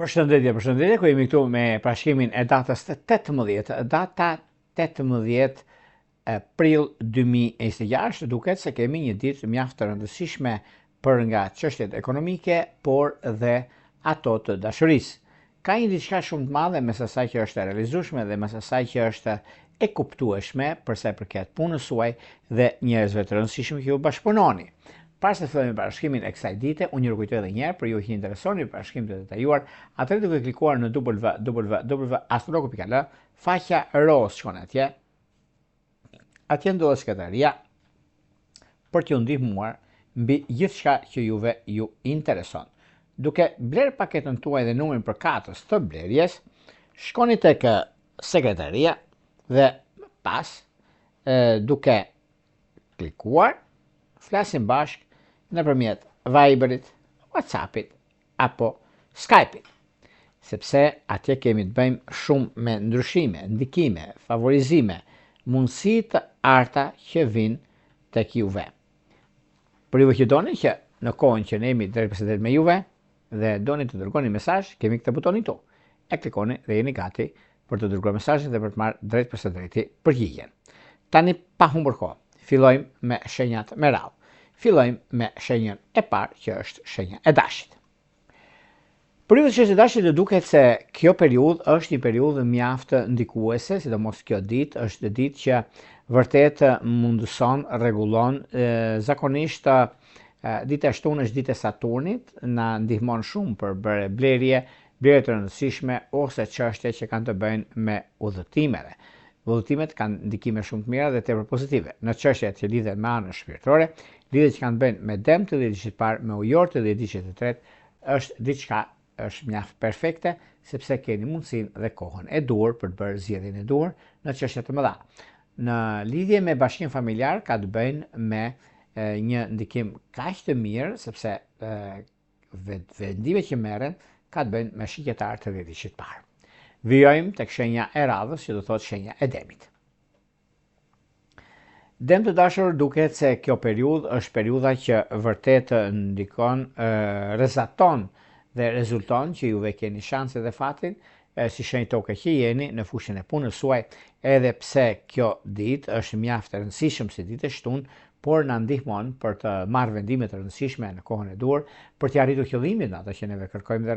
Përshëndetje, ku jemi këtu me parashikimin e datës 18, data 18 prill 2026, duket se kemi një ditë mjaft të rëndësishme për nga çështjet ekonomike, por dhe ato të dashurisë. Ka një diçka shumë të madhe mes asaj që është e realizueshme dhe mes asaj që është e kuptueshme për sa i përket punës suaj dhe njerëzve të rëndësishëm që u bashkëpunoni. Para se të fillojmë parashikimin e kësaj dite, unë ju kujtoj edhe një herë për ju që interesoni për parashikim të detajuar, atëherë duke klikuar në www.astrologo.al, faqja roz shkon atje. Atje ndodhet sekretaria për t'ju ndihmuar mbi gjithçka që juve ju intereson. Duke bler paketën tuaj dhe numrin përkatës të blerjes, shkoni tek sekretaria dhe pas duke klikuar flasim bashkë nëpërmjet Viberit, WhatsAppit apo Skype'it, sepse atje kemi të bëjmë shumë me ndryshime, ndikime, favorizime, mundësi të arta që vinë tek juve. Për juve që doni që në kohën që ne jemi drejt për drejt me juve dhe doni të dërgoni mesazh, kemi këtë butonin tu. E klikoni dhe jeni gati për të dërguar mesazhin dhe për të marrë drejt për drejti përgjigjen. Tani pa humbur kohë, fillojmë me shenjat me radhë. Fillojmë me shenjën e parë që është shenja e dashit. Për ju që është e dashit dhe duket se kjo periudhë është një periudhë mjaft ndikuese, sidomos kjo ditë është ditë që vërtet mundëson, rregullon, zakonisht dita e shtunë është ditë e Saturnit, na ndihmon shumë për bërë blerje të rëndësishme ose çështje që kanë të bëjnë me udhëtimeve. Udhëtimet kanë ndikime shumë të mira dhe tepër pozitive. Në çështjet që lidhen me anën shpirtërore, lidhjet që kanë të bëjnë me dëm të dhjetëdijit parë, me ujor të dhjetëdijit të tretë, është diçka është mjaft perfekte sepse keni mundësinë dhe kohën e duhur për të bërë zgjedhjen e duhur në çështje të mëdha. Në lidhje me bashkim familjar ka të bëjnë me një ndikim kaq të mirë sepse vendimet që merren ka të bëjnë me shigjetar të dhjetëdijit parë. Vijojmë tek shenja e radhës, që do thotë shenja e demit. Dem të dashur, duket se kjo periudhë është periudha që vërtet ndikon, rrezaton dhe rezulton që juve keni shanse dhe fatin si shenjë toke që jeni në fushën e punës suaj, edhe pse kjo ditë është mjaft e rëndësishme si ditë e shtunë, por na ndihmon për të marrë vendime të rëndësishme në kohën e duhur, për të arritur qëllimin ato që neve kërkojmë dhe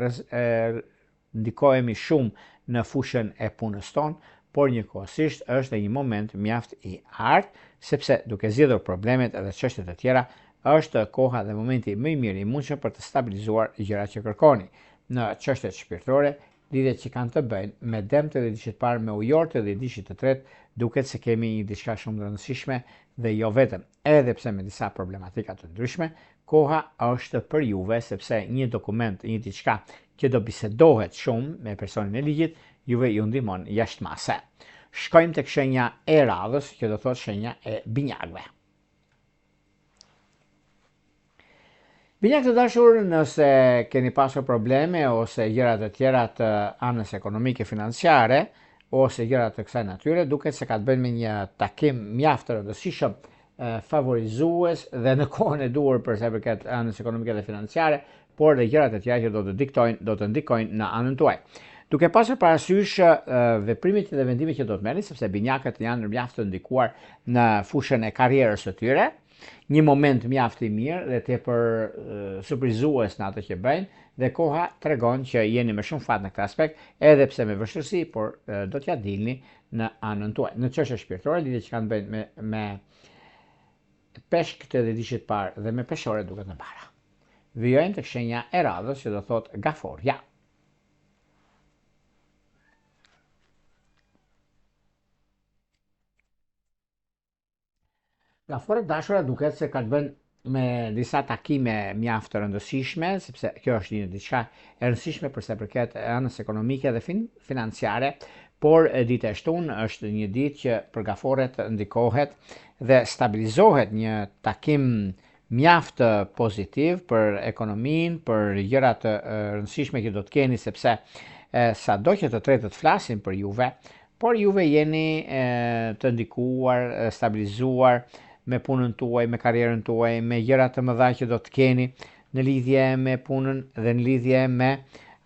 ndikohemi shumë në fushën e punës tonë, por njëkohësisht është një moment mjaft i artë, sepse duke zgjidhur problemet edhe çështjet e tjera, është koha dhe momenti më i mirë i mundshëm për të stabilizuar gjërat që kërkoni. Në çështjet shpirtërore, lidhjet që kanë të bëjnë me dëm të dhjetëdijit parë, me ujor të dhjetëdijit të tretë, duket se kemi një diçka shumë të rëndësishme dhe jo vetëm, edhe pse me disa problematika të ndryshme, koha është për juve sepse një dokument, një diçka që do bisedohet shumë me personin e ligjit, juve ju ndihmon jashtëmase. Shkojmë tek shenja e radhës, që do thotë shenja e binjakëve. Binjakët të dashur, nëse keni pasur probleme ose gjëra të tjera të anës ekonomike financiare ose gjëra të kësaj natyre, duket se ka të bëjë me një takim mjaft të rëndësishëm, favorizues dhe në kohën e duhur për sa i përket anës ekonomike dhe financiare, por dhe gjërat e tjera që do të ndikojnë në anën tuaj. Duke pasur parasysh veprimet dhe vendimet që do të merrni, sepse binjakët janë mjaft të ndikuar në fushën e karrierës së tyre, një moment mjaft i mirë dhe tepër surprizues në atë që bëjnë, dhe koha tregon që jeni me shumë fat në këtë aspekt, edhe pse me vështirësi, por do t'ja dilni në anën tuaj. Në çështje shpirtërore, lidhjet që kanë të bëjnë me peshk të dhjetëdijit parë dhe me peshore duket në bara. Vijojmë tek shenja e radhës, që do thotë gaforja. Gaforët dashura duket se ka të bënë me disa takime mjaft të rëndësishme, sepse kjo është një diçka e rëndësishme për sa i përket anës ekonomike dhe financiare, por dita e shtunë është një ditë që për gaforët ndikohet dhe stabilizohet një takim mjaft pozitiv për ekonominë, për gjërat të rëndësishme që do të keni, sepse sado që të tretët flasin për juve, por juve jeni të ndikuar, stabilizuar me punën tuaj, me karrierën tuaj, me gjëra të mëdha që do të keni në lidhje me punën dhe në lidhje me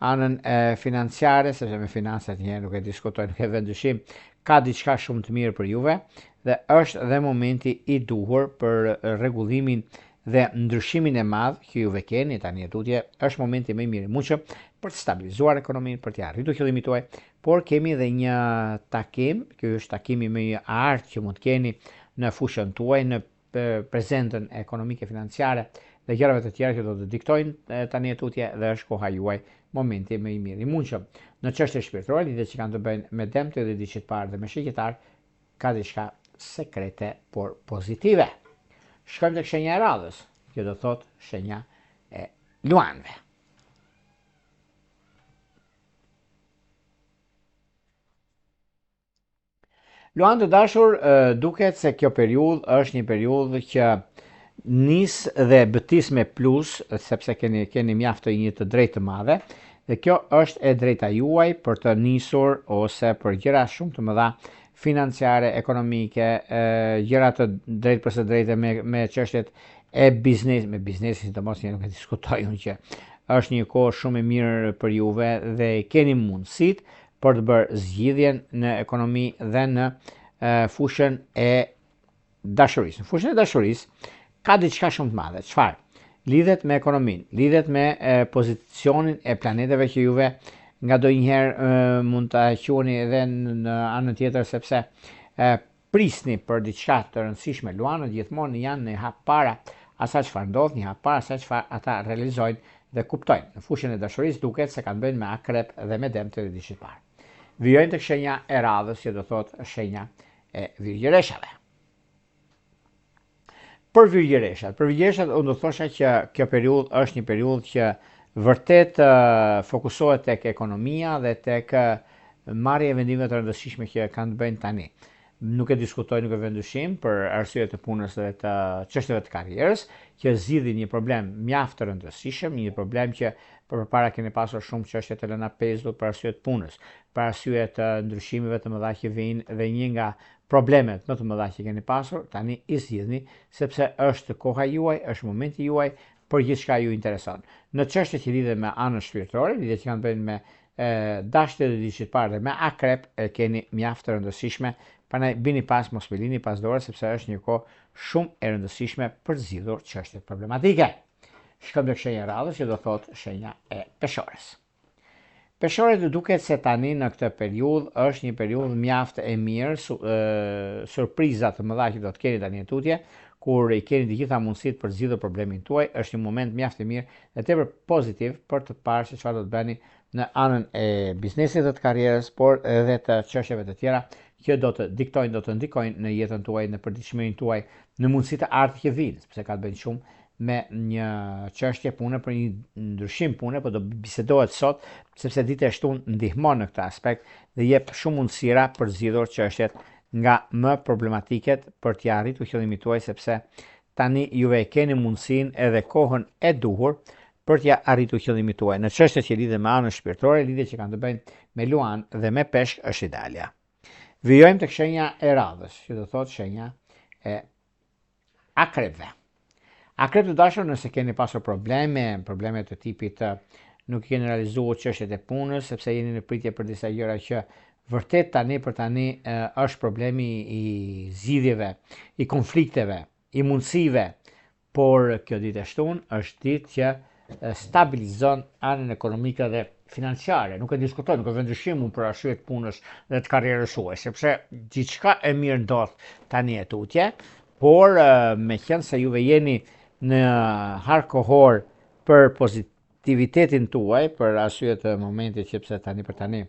anën financiare, sepse me financat njëherë nuk e diskutojnë, nuk e vën dyshim, ka diçka shumë të mirë për juve dhe është dhe momenti i duhur për rregullimin dhe ndryshimin e madh që juve keni tani tutje. Është momenti më i mirë i mundshëm për të stabilizuar ekonominë, për të arritur qëllimin tuaj, por kemi edhe një takim, ky është takimi më i artë që mund të keni në fushën tuaj, në prezentën ekonomike financiare dhe gjërave të tjera që do të diktojnë tani tutje dhe është koha juaj, momenti më i mirë i mundshëm. Në çështje shpirtërore, lidhje që kanë të bëjnë me dëmtë dhe diçit parë dhe me shigjetar, ka diçka sekrete por pozitive. Shkojmë tek shenja e radhës, që do thot shenja e luanëve. Luanë të dashur, duket se kjo periudhë është një periudhë që nis dhe bëtis me plus, sepse keni mjaft një të drejtë të madhe, dhe kjo është e drejta juaj për të nisur ose për gjëra shumë të mëdha financiare, ekonomike, gjëra të drejtë përse drejtë me çështjet e biznesit, me biznesin sidomos nuk e diskutoj unë që është një kohë shumë e mirë për juve dhe keni mundësit për të bërë zgjidhjen në ekonomi dhe në fushën e dashurisë. Në fushën e dashurisë ka diçka shumë të madhe. Çfarë? Lidhet me ekonominë, lidhet me pozicionin e planeteve që juve nga do njëherë mund të quani edhe në anën tjetër, sepse prisni për diçka të rëndësishme. Luanët gjithmonë janë në hap para asaj çfarë ndodh, një hap para asaj çfarë ata realizojnë dhe kuptojnë. Në fushën e dashurisë duket se kanë bënë me akrep dhe me dëmtë dhe diçit parë. Vijojnë tek shenja e radhës, që do thotë shenja e virgjëreshave. Për virgjëreshat, unë do thosha që kjo periudhë është një periudhë që vërtet fokusohet tek ekonomia dhe tek marrja e vendimeve të rëndësishme që kanë të bëjnë tani. Nuk e diskutoj, nuk e vën dyshim për arsye të punës dhe të çështjeve të karrierës, që zgjidhin një problem mjaft të rëndësishëm, një problem që përpara keni pasur shumë çështje të lëna pezullt për arsye të punës, për arsye të ndryshimeve të mëdha që vijnë dhe një nga problemet më të mëdha që keni pasur, tani i zgjidhni sepse është koha juaj, është momenti juaj për gjithçka ju intereson. Në çështjet që lidhen me anën shpirtërore, lidhjet që kanë bënë me dashje dhe diçit parë dhe me akrep, keni mjaft të rëndësishme, prandaj bini pas, mos me lini pas dore, sepse është një kohë shumë e rëndësishme për zgjidhur çështjet problematike. Shkojmë tek shenja e radhës, që do thotë shenja e peshores. Peshorët duket se tani në këtë periudhë është një periudhë mjaft e mirë, surpriza të mëdha që do të keni tani tutje, kur i keni të gjitha mundësitë për zgjidhur problemin tuaj, është një moment mjaft i mirë dhe tepër pozitiv për të parë se çfarë do të bëni në anën e biznesit dhe të karrierës, por edhe të çështjeve të tjera që do të diktojnë, do të ndikojnë në jetën tuaj, në përditshmërinë tuaj, në mundësitë e ardhmë që vijnë, sepse ka të bëjë shumë me një çështje pune, për një ndryshim pune, por do bisedohet sot, sepse ditë e shtunë ndihmon në këtë aspekt dhe jep shumë mundësira për zgjidhur çështjet nga më problematiket për t'ia arritur qëllimin tuaj, sepse tani juve keni mundësinë edhe kohën e duhur për t'ia arritur qëllimin tuaj. Në çështjet që lidhen me anën shpirtërore, lidhjet që kanë të bëjnë me luan dhe me peshk është idealja. Vijojmë tek shenja e radhës, që do thotë shenja e akrepëve. Akrep të dashur, nëse keni pasur probleme të tipit nuk keni realizuar çështjet e punës, sepse jeni në pritje për disa gjëra që vërtet tani për tani është problemi i zgjidhjeve, i konflikteve, i mundësive, por kjo ditë e shtunë është ditë që stabilizon anën ekonomike dhe financiare. Nuk e diskutoj, nuk e vën dyshim për arsye të punës dhe të karrierës suaj, sepse diçka e mirë ndodh tani e tutje, por meqenëse se juve jeni në hark kohor për pozitivitetin tuaj, për arsye të momentit, sepse tani për tani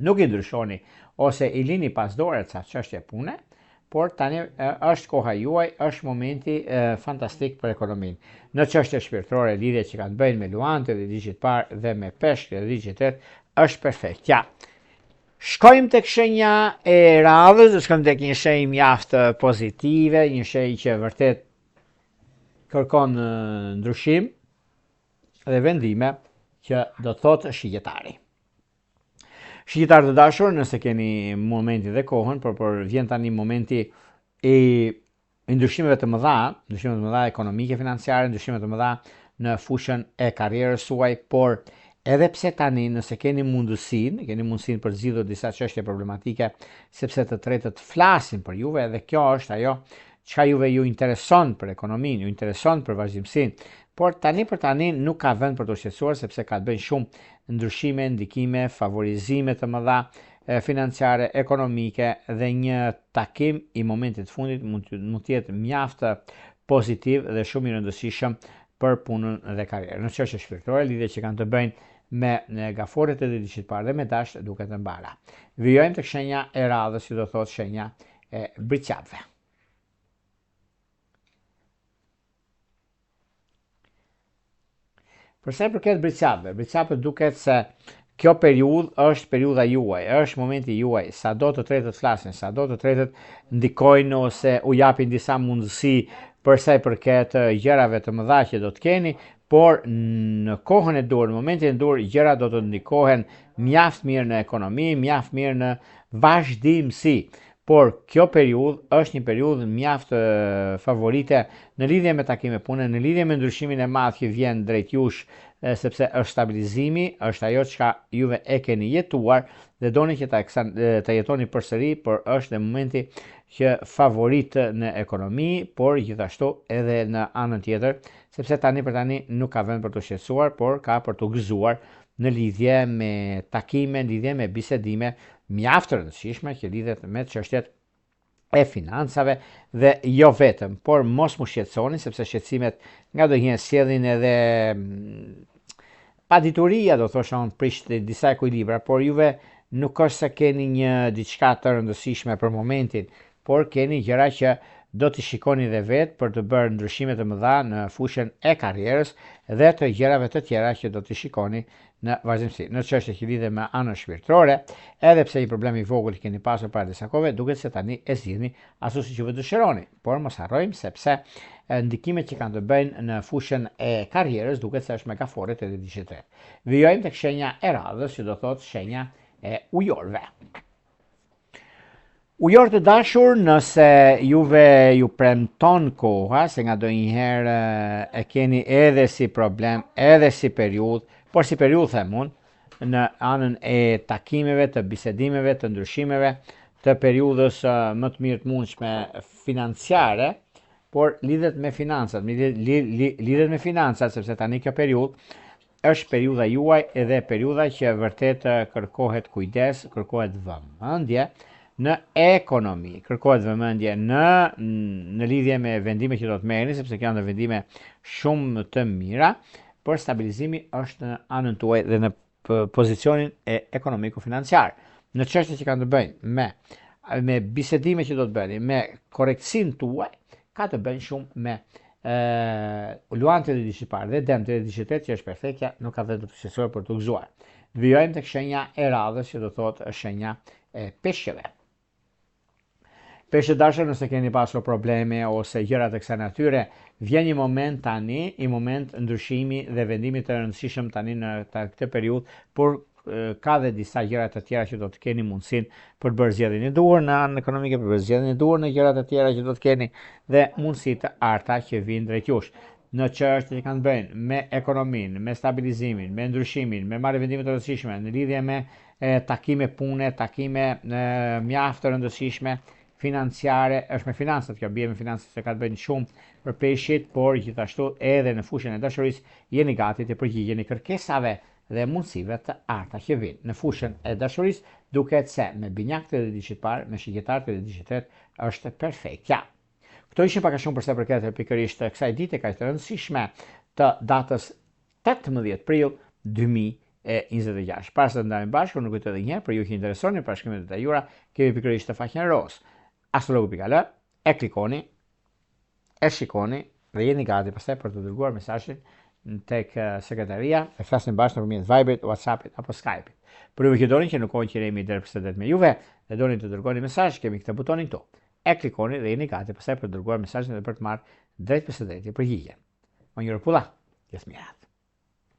nuk i ndryshoni ose i lini pas dore ca çështje pune, por tani është koha juaj, është momenti fantastik për ekonominë. Në çështje shpirtërore, lidhje që kanë bëjnë me luantë dhe diçit parë dhe me peshk dhe diçit tjetër, është perfekt. Ja. Shkojmë tek shenja e radhës, shkojmë tek një shenjë mjaft pozitive, një shenjë që vërtet kërkon ndryshim dhe vendime që do të thotë shigjetari. Shigjetarë të dashur, nëse keni momenti dhe kohën, por vjen tani momenti i ndryshimeve të mëdha ekonomike, financiare, ndryshime të mëdha në fushën e karrierës suaj, por Edhe pse tani nëse keni mundësinë për zgjidhur disa çështje problematike, sepse të tretët flasin për juve, edhe kjo është ajo çka juve ju intereson për ekonominë, ju intereson për vazhdimsinë, por tani për tani nuk ka vend për të shqetësuar sepse ka të bëjë shumë ndryshime, ndikime, favorizime të mëdha financiare, ekonomike dhe një takim i momentit fundit mund të jetë mjaft pozitiv dhe shumë i rëndësishëm për punën dhe karrierën. Në çështje shpirtërore, lidhje që kanë të bëjnë me gaforet e ditësit parë dhe me dash duket të mbara. Vijojmë tek shenja e radhës, si do thotë shenja e briqapëve. Përsa i përket briqapëve duket se kjo periudhë është periudha juaj, është momenti juaj, sado të tretët flasin, sado të tretët ndikojnë ose u japin disa mundësi përsa i përket gjërave të mëdha që do të keni, por në kohën e dur, në momentin e dur, gjëra do të ndikohen mjaft mirë në ekonomi, mjaft mirë në vazhdimsi. Por kjo periudhë është një periudhë mjaft favorite në lidhje me takime pune, në lidhje me ndryshimin e madh që vjen drejt jush, sepse është stabilizimi, është ajo çka juve e keni jetuar dhe doni që ta jetoni përsëri, por është në momenti që favorit në ekonomi, por gjithashtu edhe në anën tjetër, sepse tani për tani nuk ka vend për të shqetësuar, por ka për të gëzuar në lidhje me takime, në lidhje me bisedime mjaft të rëndësishme që lidhet me çështjet e financave dhe jo vetëm, por mos mu shqetësoni sepse shqetësimet ngadonjëherë sjellin edhe padituria, do thosha unë, prish disa ekuilibra, por juve nuk është se keni një diçka të rëndësishme për momentin, por keni gjëra që do të shikoni dhe vetë për të bërë ndryshime të mëdha në fushën e karrierës dhe të gjërave të tjera që do të shikoni në vazhdimsi. Në çështje që lidhen me anën shpirtërore, edhe pse një problem i vogël që keni pasur para disa kohëve, duket se tani e zgjidhni ashtu siç ju dëshironi. Por mos harrojmë sepse ndikimet që kanë të bëjnë në fushën e karrierës duket se është me gaforet edhe diçka. Vijojmë tek shenja e radhës, që do thotë shenja e ujorëve. Ujorë të dashur, nëse juve ju premton koha, se ngadonjëherë e keni edhe si problem, edhe si periudhë, por si periudhë them unë, në anën e takimeve, të bisedimeve, të ndryshimeve, të periudhës më të mirë të mundshme financiare, por lidhet me financat, lidhet me financat, sepse tani kjo periudhë është periudha juaj edhe periudha që vërtet kërkohet kujdes, kërkohet vëmendje në ekonomi, kërkohet vëmendje në lidhje me vendime që do të merrni, sepse kjo janë vendime shumë të mira, por stabilizimi është në anën tuaj dhe në pozicionin e ekonomiko-financiar. Në çështje që kanë të bëjnë me bisedime që do të bëni, me korrektësinë tuaj, ka të bëjnë shumë me luantët e ditësit parë dhe dëmtë e ditësit tretë që është perfektja, nuk ka vetë të shqetësuar për të gëzuar. Vijojmë tek shenja e radhës, që do thotë shenja e peshqeve. Peshë dashur, nëse keni pasur probleme ose gjëra të kësaj natyre, vjen një moment tani, një moment ndryshimi dhe vendimi të rëndësishëm tani në këtë periudhë, por ka dhe disa gjëra të tjera që do të keni mundësinë për të bërë zgjedhjen e duhur në anën ekonomike, për të bërë zgjedhjen e duhur në gjëra të tjera që do të keni dhe mundësi të arta që vijnë drejt jush. Në çështje që kanë të bëjnë me ekonominë, me stabilizimin, me ndryshimin, me marrë vendime të rëndësishme në lidhje me takime pune, takime mjaft të rëndësishme financiare, është me financat, kjo bie me financat që ka të bëjnë shumë për peshqit, por gjithashtu edhe në fushën e dashurisë jeni gati të përgjigjeni kërkesave dhe mundësive të arta që vijnë. Në fushën e dashurisë duket se me binjakët e ditësit parë, me shigjetarët e ditësit tretë është perfektja. Këto ishin pak a shumë përsa përket pikërisht kësaj dite kaq të rëndësishme të datës 18 prill 2026. Para se të ndajmë bashkë, unë kujtoj edhe një herë për ju që interesoni për shkrimet e tajura, kemi pikërisht të faqen roz. Astrologu.al, e klikoni, e shikoni dhe jeni gati pastaj për të dërguar mesazhin tek sekretaria, e flasim bashkë nëpërmjet Viberit, WhatsAppit apo Skypit. Për ju që doni që në kohën që jemi deri përsetet me juve dhe doni të dërgoni mesazh, kemi këtë butonin këtu. E klikoni dhe jeni gati pastaj për të dërguar mesazhin dhe për të marrë drejt përsetetje përgjigje. Onjëra pulla, jesë mirat.